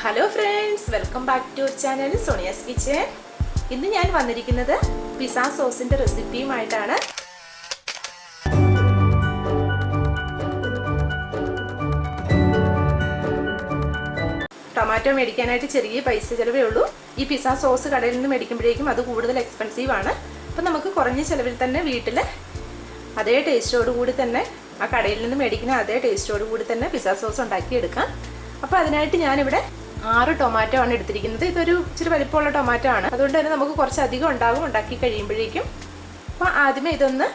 Hello friends, welcome back to our channel Sonia's kitchen. ഇന്ന് ഞാൻ വന്നിരിക്കുന്നത് പിസ്സ സോസിൻ്റെ റെസിപ്പിയുമായിട്ടാണ്. ടൊമാറ്റോ മേടിക്കാനായിട്ട് ചെറിയ പൈസ ചിലവേ ഉള്ളൂ. ഈ പിസ്സ സോസ് കടയിൽ നിന്ന് മേടിക്കുമ്പോഴേക്കും അത് കൂടുതൽ എക്സ്പെൻസീവ് ആണ്. അപ്പം നമുക്ക് കുറഞ്ഞ ചിലവിൽ തന്നെ വീട്ടിൽ അതേ ടേസ്റ്റോടു കൂടി തന്നെ ആ കടയിൽ നിന്ന് മേടിക്കുന്ന അതേ ടേസ്റ്റോടു കൂടി തന്നെ പിസ്സ സോസ് ഉണ്ടാക്കിയെടുക്കാം. അപ്പോൾ അതിനായിട്ട് ഞാനിവിടെ 6 ടൊമാറ്റോ ആണ് എടുത്തിരിക്കുന്നത്. ഇതൊരു ഇച്ചിരി വലിപ്പമുള്ള ടൊമാറ്റോ ആണ്, അതുകൊണ്ട് തന്നെ നമുക്ക് കുറച്ചധികം ഉണ്ടാകും ഉണ്ടാക്കി കഴിയുമ്പോഴേക്കും. അപ്പോൾ ആദ്യമേ ഇതൊന്ന്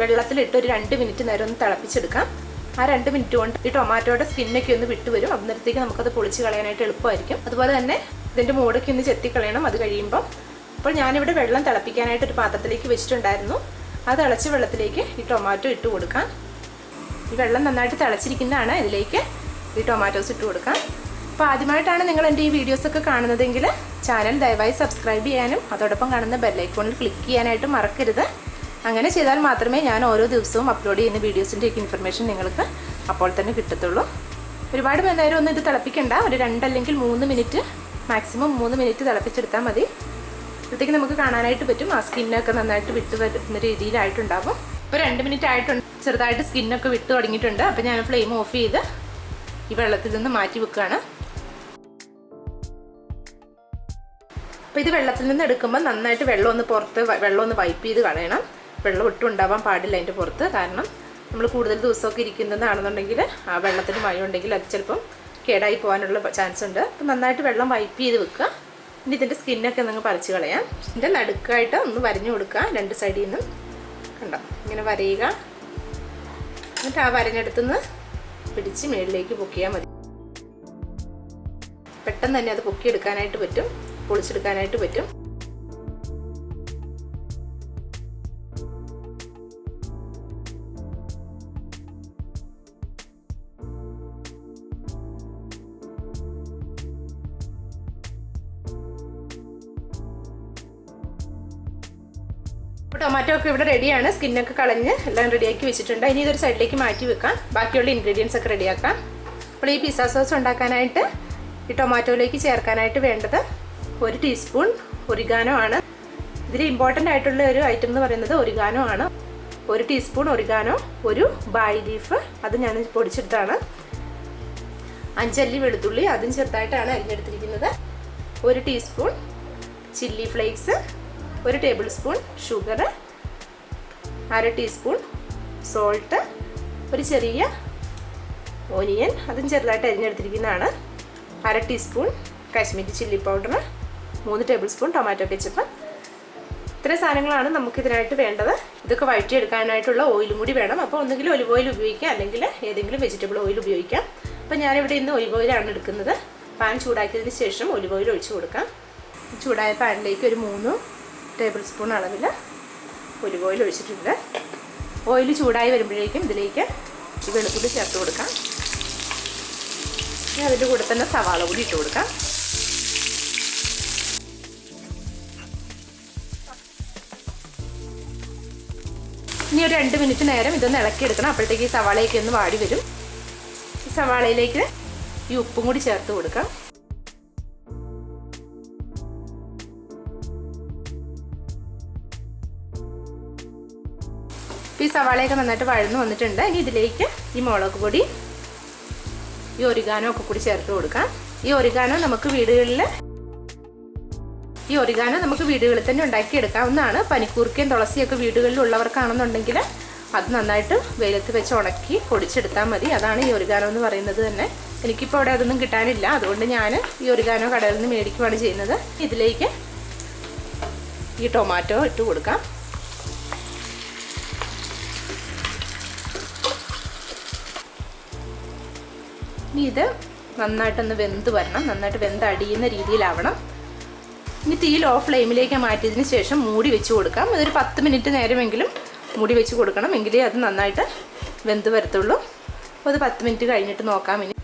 വെള്ളത്തിലിട്ട് ഒരു 2 മിനിറ്റ് നേരം ഒന്ന് തിളപ്പിച്ചെടുക്കാം. ആ 2 മിനിറ്റ് കൊണ്ട് ഈ ടൊമാറ്റോയുടെ സ്കിന്നൊക്കെ ഒന്ന് വിട്ടുവരും. അന്നേരത്തേക്ക് നമുക്കത് പൊളിച്ച് കളയാനായിട്ട് എളുപ്പമായിരിക്കും. അതുപോലെ തന്നെ ഇതിൻ്റെ മൂടൊക്കെ ഒന്ന് ചെത്തിക്കളയണം അത് കഴിയുമ്പം. അപ്പോൾ ഞാനിവിടെ വെള്ളം തിളപ്പിക്കാനായിട്ട് ഒരു പാത്രത്തിലേക്ക് വെച്ചിട്ടുണ്ടായിരുന്നു. ആ തിളച്ച വെള്ളത്തിലേക്ക് ഈ ടൊമാറ്റോ ഇട്ട് കൊടുക്കാം. ഈ വെള്ളം നന്നായിട്ട് തിളച്ചിരിക്കുന്നതാണ്, ഇതിലേക്ക് ഈ ടൊമാറ്റോസ് ഇട്ട് കൊടുക്കാം. അപ്പോൾ ആദ്യമായിട്ടാണ് നിങ്ങൾ എൻ്റെ ഈ വീഡിയോസൊക്കെ കാണുന്നതെങ്കിൽ ചാനൽ ദയവായി സബ്സ്ക്രൈബ് ചെയ്യാനും അതോടൊപ്പം കാണുന്ന ബെല്ലൈക്കോണിൽ ക്ലിക്ക് ചെയ്യാനായിട്ട് മറക്കരുത്. അങ്ങനെ ചെയ്താൽ മാത്രമേ ഞാൻ ഓരോ ദിവസവും അപ്ലോഡ് ചെയ്യുന്ന വീഡിയോസിൻ്റെയൊക്കെ ഇൻഫർമേഷൻ നിങ്ങൾക്ക് അപ്പോൾ തന്നെ കിട്ടത്തുള്ളൂ. ഒരുപാട് നേരം ഒന്നും ഇത് തിളപ്പിക്കേണ്ട, ഒരു 2 അല്ലെങ്കിൽ 3 മിനിറ്റ്, മാക്സിമം 3 മിനിറ്റ് തിളപ്പിച്ചെടുത്താൽ മതി. അപ്പോഴത്തേക്ക് നമുക്ക് കാണാനായിട്ട് പറ്റും ആ സ്കിന്നൊക്കെ നന്നായിട്ട് വിട്ട് വരുന്ന രീതിയിലായിട്ടുണ്ടാകും. ഇപ്പോൾ 2 മിനിറ്റ് ആയിട്ടുണ്ട്, ചെറുതായിട്ട് സ്കിന്നൊക്കെ വിട്ട് തുടങ്ങിയിട്ടുണ്ട്. അപ്പോൾ ഞാൻ ഫ്ലെയിം ഓഫ് ചെയ്ത് ഈ വെള്ളത്തിൽ നിന്ന് മാറ്റി വെക്കുകയാണ്. അപ്പോൾ ഇത് വെള്ളത്തിൽ നിന്ന് എടുക്കുമ്പോൾ നന്നായിട്ട് വെള്ളം ഒന്ന് വൈപ്പ് ചെയ്ത് കളയണം. വെള്ളം ഒട്ടും ഉണ്ടാവാൻ പാടില്ല അതിൻ്റെ പുറത്ത്. കാരണം നമ്മൾ കൂടുതൽ ദിവസമൊക്കെ ഇരിക്കുന്നതാണെന്നുണ്ടെങ്കിൽ ആ വെള്ളത്തിന് മയം ഉണ്ടെങ്കിൽ അത് ചിലപ്പം കേടായി പോകാനുള്ള ചാൻസ് ഉണ്ട്. അപ്പോൾ നന്നായിട്ട് വെള്ളം വൈപ്പ് ചെയ്ത് വെക്കുക. ഇനി ഇതിൻ്റെ സ്കിന്നൊക്കെ നിങ്ങൾ പറിച്ച് കളയാം. ഇതിൻ്റെ നടുക്കായിട്ട് ഒന്ന് വരഞ്ഞു കൊടുക്കുക. 2 സൈഡിൽ നിന്നും കണ്ടോ ഇങ്ങനെ വരയുക. എന്നിട്ട് ആ വരഞ്ഞെടുത്തുനിന്ന് പിടിച്ച് മേളിലേക്ക് പൊക്കിയാൽ മതി. പെട്ടെന്ന് തന്നെ അത് പൊക്കിയെടുക്കാനായിട്ട് പറ്റും, പൊളിച്ചെടുക്കാനായിട്ട് പറ്റും. ടൊമാറ്റോ ഒക്കെ ഇവിടെ റെഡിയാണ്. സ്കിന്നൊക്കെ കളഞ്ഞ് എല്ലാം റെഡിയാക്കി വെച്ചിട്ടുണ്ട്. ഇനി ഇതൊരു സൈഡിലേക്ക് മാറ്റി വെക്കാം. ബാക്കിയുള്ള ഇൻഗ്രീഡിയൻസ് ഒക്കെ റെഡിയാക്കാം. അപ്പോൾ ഈ പിസ്സ സോസ് ഉണ്ടാക്കാനായിട്ട് ഈ ടൊമാറ്റോയിലേക്ക് ചേർക്കാനായിട്ട് വേണ്ടത് 1 ടീസ്പൂൺ ഒറിഗാനോ ആണ്. ഇതിൽ ഇമ്പോർട്ടൻ്റ് ആയിട്ടുള്ള ഒരു ഐറ്റം എന്ന് പറയുന്നത് ഒറിഗാനോ ആണ്. 1 ടീസ്പൂൺ ഒറിഗാനോ, ഒരു ബായ് ലീഫ് അത് ഞാൻ പൊടിച്ചെടുത്താണ്. 5 അല്ലി വെളുത്തുള്ളി അതും ചെറുതായിട്ടാണ് അരിഞ്ഞെടുത്തിരിക്കുന്നത്. 1 teaspoon chilli flakes, 1 table spoon sugar, 1/2 teaspoon salt, ഒരു ചെറിയ ഓനിയൻ അതും ചെറുതായിട്ട് അരിഞ്ഞെടുത്തിരിക്കുന്നതാണ്, 1/2 teaspoon Kashmiri chilli powder, 3 table spoon tomato ketchup. ഇത്രയും സാധനങ്ങളാണ് നമുക്കിതിനായിട്ട് വേണ്ടത്. ഇതൊക്കെ വഴറ്റിയെടുക്കാനായിട്ടുള്ള ഓയിലും കൂടി വേണം. അപ്പോൾ ഒന്നുകിൽ ഒലിവ് ഓയിൽ ഉപയോഗിക്കാം, അല്ലെങ്കിൽ ഏതെങ്കിലും വെജിറ്റബിൾ ഓയിൽ ഉപയോഗിക്കാം. അപ്പോൾ ഞാനിവിടെ ഇന്ന് ഒലിവ് ഓയിലാണ് എടുക്കുന്നത്. പാൻ ചൂടാക്കിയതിന് ശേഷം ഒലിവ് ഓയിൽ ഒഴിച്ച് കൊടുക്കാം. ചൂടായ പാനിലേക്ക് ഒരു 3 ടേബിൾ സ്പൂൺ അളവിൽ ഒലിവ് ഓയിൽ ഒഴിച്ചിട്ടുണ്ട്. ഓയിൽ ചൂടായി വരുമ്പോഴേക്കും ഇതിലേക്ക് ഈ വെളുത്തുള്ളി ചേർത്ത് കൊടുക്കാം. ഇനി അതിൻ്റെ കൂടെ തന്നെ സവാള കൂടി ഇട്ട് കൊടുക്കാം. ഇനി ഒരു 2 മിനിറ്റ് നേരം ഇതൊന്ന് ഇളക്കിയെടുക്കണം. അപ്പോഴത്തേക്ക് ഈ സവാളയൊക്കെ ഒന്ന് വാടി വരും. ഈ സവാളയിലേക്ക് ഈ ഉപ്പും കൂടി ചേർത്ത് കൊടുക്കാം. ഈ സവാളയൊക്കെ നന്നായിട്ട് വഴന്ന് വന്നിട്ടുണ്ട്. ഇനി ഇതിലേക്ക് ഈ മുളക് പൊടി, ഈ ഒറിഗാനോ ഒക്കെ കൂടി ചേർത്ത് കൊടുക്കാം. ഈ ഒറിഗാനോ നമുക്ക് വീടുകളിൽ തന്നെ ഉണ്ടാക്കിയെടുക്കാവുന്നതാണ്. പനിക്കൂർക്കയും തുളസിയൊക്കെ വീടുകളിൽ ഉള്ളവർക്കാണെന്നുണ്ടെങ്കിൽ അത് നന്നായിട്ട് വെയിലത്ത് വെച്ച് ഉണക്കി പൊടിച്ചെടുത്താൽ മതി. അതാണ് ഈ ഒറിഗാനോ എന്ന് പറയുന്നത് തന്നെ. എനിക്കിപ്പോൾ അവിടെ അതൊന്നും കിട്ടാനില്ല, അതുകൊണ്ട് ഞാൻ ഈ ഒറിഗാനോ കടയിൽ നിന്ന് മേടിക്കുകയാണ് ചെയ്യുന്നത്. ഇതിലേക്ക് ഈ ടൊമാറ്റോ ഇട്ട് കൊടുക്കാം. ഇനി ഇത് നന്നായിട്ടൊന്ന് വെന്ത് വരണം, നന്നായിട്ട് വെന്തടിയുന്ന രീതിയിലാവണം. ഇനി തീ ലോ ഫ്ലെയിമിലേക്ക് മാറ്റിയതിന് ശേഷം മൂടി വെച്ച് കൊടുക്കാം. അതൊരു 10 മിനിറ്റ് നേരമെങ്കിലും മൂടി വെച്ച് കൊടുക്കണം, എങ്കിലേ അത് നന്നായിട്ട് വെന്ത് വരത്തുള്ളൂ. അപ്പോൾ അത് 10 മിനിറ്റ് കഴിഞ്ഞിട്ട് നോക്കാം. ഇനി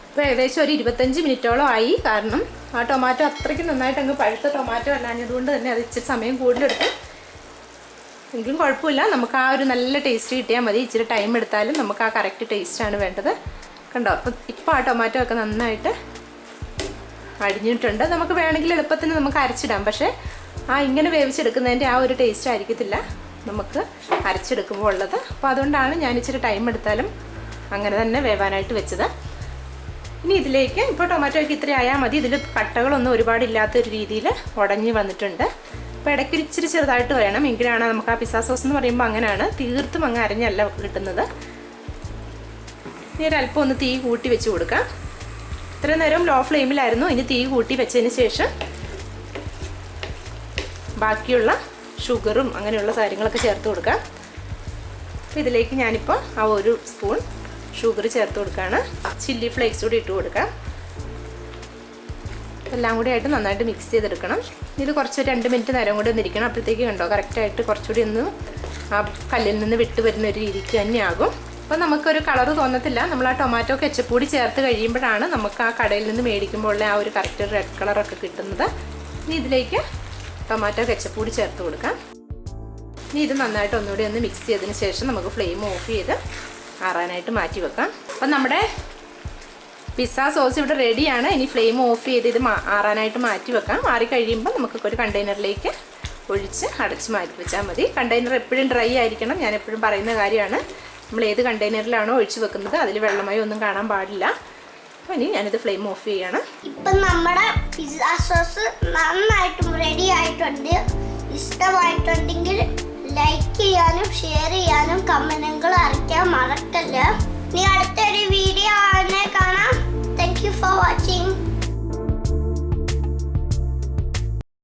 ഇപ്പോൾ ഏകദേശം ഒരു 25 മിനിറ്റോളം ആയി. കാരണം ആ ടൊമാറ്റോ അത്രയ്ക്ക് നന്നായിട്ട് അങ്ങ് പഴുത്ത ടൊമാറ്റോ അല്ലാഞ്ഞതുകൊണ്ട് തന്നെ അത് ഇച്ചിരി സമയം കൂടുതലെടുക്കും. എങ്കിലും കുഴപ്പമില്ല, നമുക്ക് ആ ഒരു നല്ല ടേസ്റ്റ് കിട്ടിയാൽ മതി. ഇച്ചിരി ടൈം എടുത്താലും നമുക്ക് ആ കറക്റ്റ് ടേസ്റ്റാണ് വേണ്ടത്. കണ്ടോ? അപ്പം ഇപ്പോൾ ആ ടൊമാറ്റോ ഒക്കെ നന്നായിട്ട് അടിഞ്ഞിട്ടുണ്ട്. നമുക്ക് വേണമെങ്കിൽ എളുപ്പത്തിന് നമുക്ക് അരച്ചിടാം, പക്ഷേ ഇങ്ങനെ വേവിച്ചെടുക്കുന്നതിൻ്റെ ആ ഒരു ടേസ്റ്റ് ആയിരിക്കത്തില്ല നമുക്ക് അരച്ചെടുക്കുമ്പോൾ ഉള്ളത്. അപ്പോൾ അതുകൊണ്ടാണ് ഞാൻ ഇച്ചിരി ടൈം എടുത്താലും അങ്ങനെ തന്നെ വേവാനായിട്ട് വെച്ചത്. ഇനി ഇതിലേക്ക് ഇപ്പോൾ ടൊമാറ്റോയ്ക്ക് ഇത്ര ആയാൽ മതി. ഇതിൽ കട്ടകളൊന്നും ഒരുപാടില്ലാത്തൊരു രീതിയിൽ ഉടഞ്ഞ് വന്നിട്ടുണ്ട്. അപ്പോൾ ഇടയ്ക്ക് ഇച്ചിരി ചെറുതായിട്ട് വേണം, എങ്കിലാണ് നമുക്ക് ആ പിസ്സ സോസ് എന്ന് പറയുമ്പോൾ അങ്ങനെയാണ്, തീർത്തും അങ്ങ് അരഞ്ഞല്ല കിട്ടുന്നത്. ഇനി ഒരല്പം ഒന്ന് തീ കൂട്ടി വെച്ച് കൊടുക്കാം. ഇത്രയും നേരം ലോ ഫ്ലെയിമിലായിരുന്നു. ഇനി തീ കൂട്ടി വെച്ചതിന് ശേഷം ബാക്കിയുള്ള ഷുഗറും അങ്ങനെയുള്ള കാര്യങ്ങളൊക്കെ ചേർത്ത് കൊടുക്കാം. അപ്പോൾ ഇതിലേക്ക് ഞാനിപ്പോൾ ആ 1 സ്പൂൺ ഷുഗർ ചേർത്ത് കൊടുക്കുകയാണ്. ചില്ലി ഫ്ലേക്സ് കൂടി ഇട്ട് കൊടുക്കാം. എല്ലാം കൂടി ആയിട്ട് നന്നായിട്ട് മിക്സ് ചെയ്തെടുക്കണം. ഇത് കുറച്ച് 2 മിനിറ്റ് നേരം കൂടി ഒന്നിരിക്കണം. അപ്പോഴത്തേക്ക് കണ്ടോ കറക്റ്റായിട്ട് കുറച്ചുകൂടി ഒന്ന് ആ കല്ലിൽ നിന്ന് വിട്ട് വരുന്ന ഒരു രീതിക്ക് തന്നെയാകും. അപ്പോൾ നമുക്കൊരു കളറ് തോന്നത്തില്ല. നമ്മൾ ആ ടൊമാറ്റോ കെച്ചപ്പ് കൂടി ചേർത്ത് കഴിയുമ്പോഴാണ് നമുക്ക് ആ കടയിൽ നിന്ന് മേടിക്കുമ്പോൾ ആ ഒരു കറക്റ്റ് റെഡ് കളറൊക്കെ കിട്ടുന്നത്. ഇനി ഇതിലേക്ക് ടൊമാറ്റോ കെച്ചപ്പ് കൂടി ചേർത്ത് കൊടുക്കാം. ഇനി ഇത് നന്നായിട്ട് ഒന്നുകൂടി ഒന്ന് മിക്സ് ചെയ്തതിന് ശേഷം നമുക്ക് ഫ്ലെയിം ഓഫ് ചെയ്ത് ആറാനായിട്ട് മാറ്റി വെക്കാം. അപ്പം നമ്മുടെ പിസ്സ സോസ് ഇവിടെ റെഡിയാണ്. ഇനി ഫ്ലെയിം ഓഫ് ചെയ്ത് ഇത് ആറാനായിട്ട് മാറ്റി വെക്കാം. മാറി കഴിയുമ്പോൾ നമുക്കൊരു കണ്ടെയ്നറിലേക്ക് ഒഴിച്ച് അടച്ച് മാറ്റി വെച്ചാൽ മതി. കണ്ടെയ്നർ എപ്പോഴും ഡ്രൈ ആയിരിക്കണം. ഞാൻ എപ്പോഴും പറയുന്ന കാര്യമാണ്. നമ്മൾ ഏത് കണ്ടെയ്നറിലാണോ ഒഴിച്ച് വെക്കുന്നത് അതിൽ വെള്ളമയോ ഒന്നും കാണാൻ പാടില്ല. അപ്പോൾ ഇനി ഞാനിത് ഫ്ലെയിം ഓഫ് ചെയ്യാണ്. ഇപ്പം നമ്മുടെ പിസ്സ സോസ് നന്നായിട്ടും റെഡി ആയിട്ടുണ്ട്. ഇഷ്ടമായിട്ടുണ്ടെങ്കിൽ ലൈക്ക് ചെയ്യാനും ഷെയർ ചെയ്യാനും കമന്റുകൾ അറിയിക്കാൻ മറക്കല്ല. ഇനി അടുത്തൊരു വീഡിയോ കാണാം. Thank you for watching.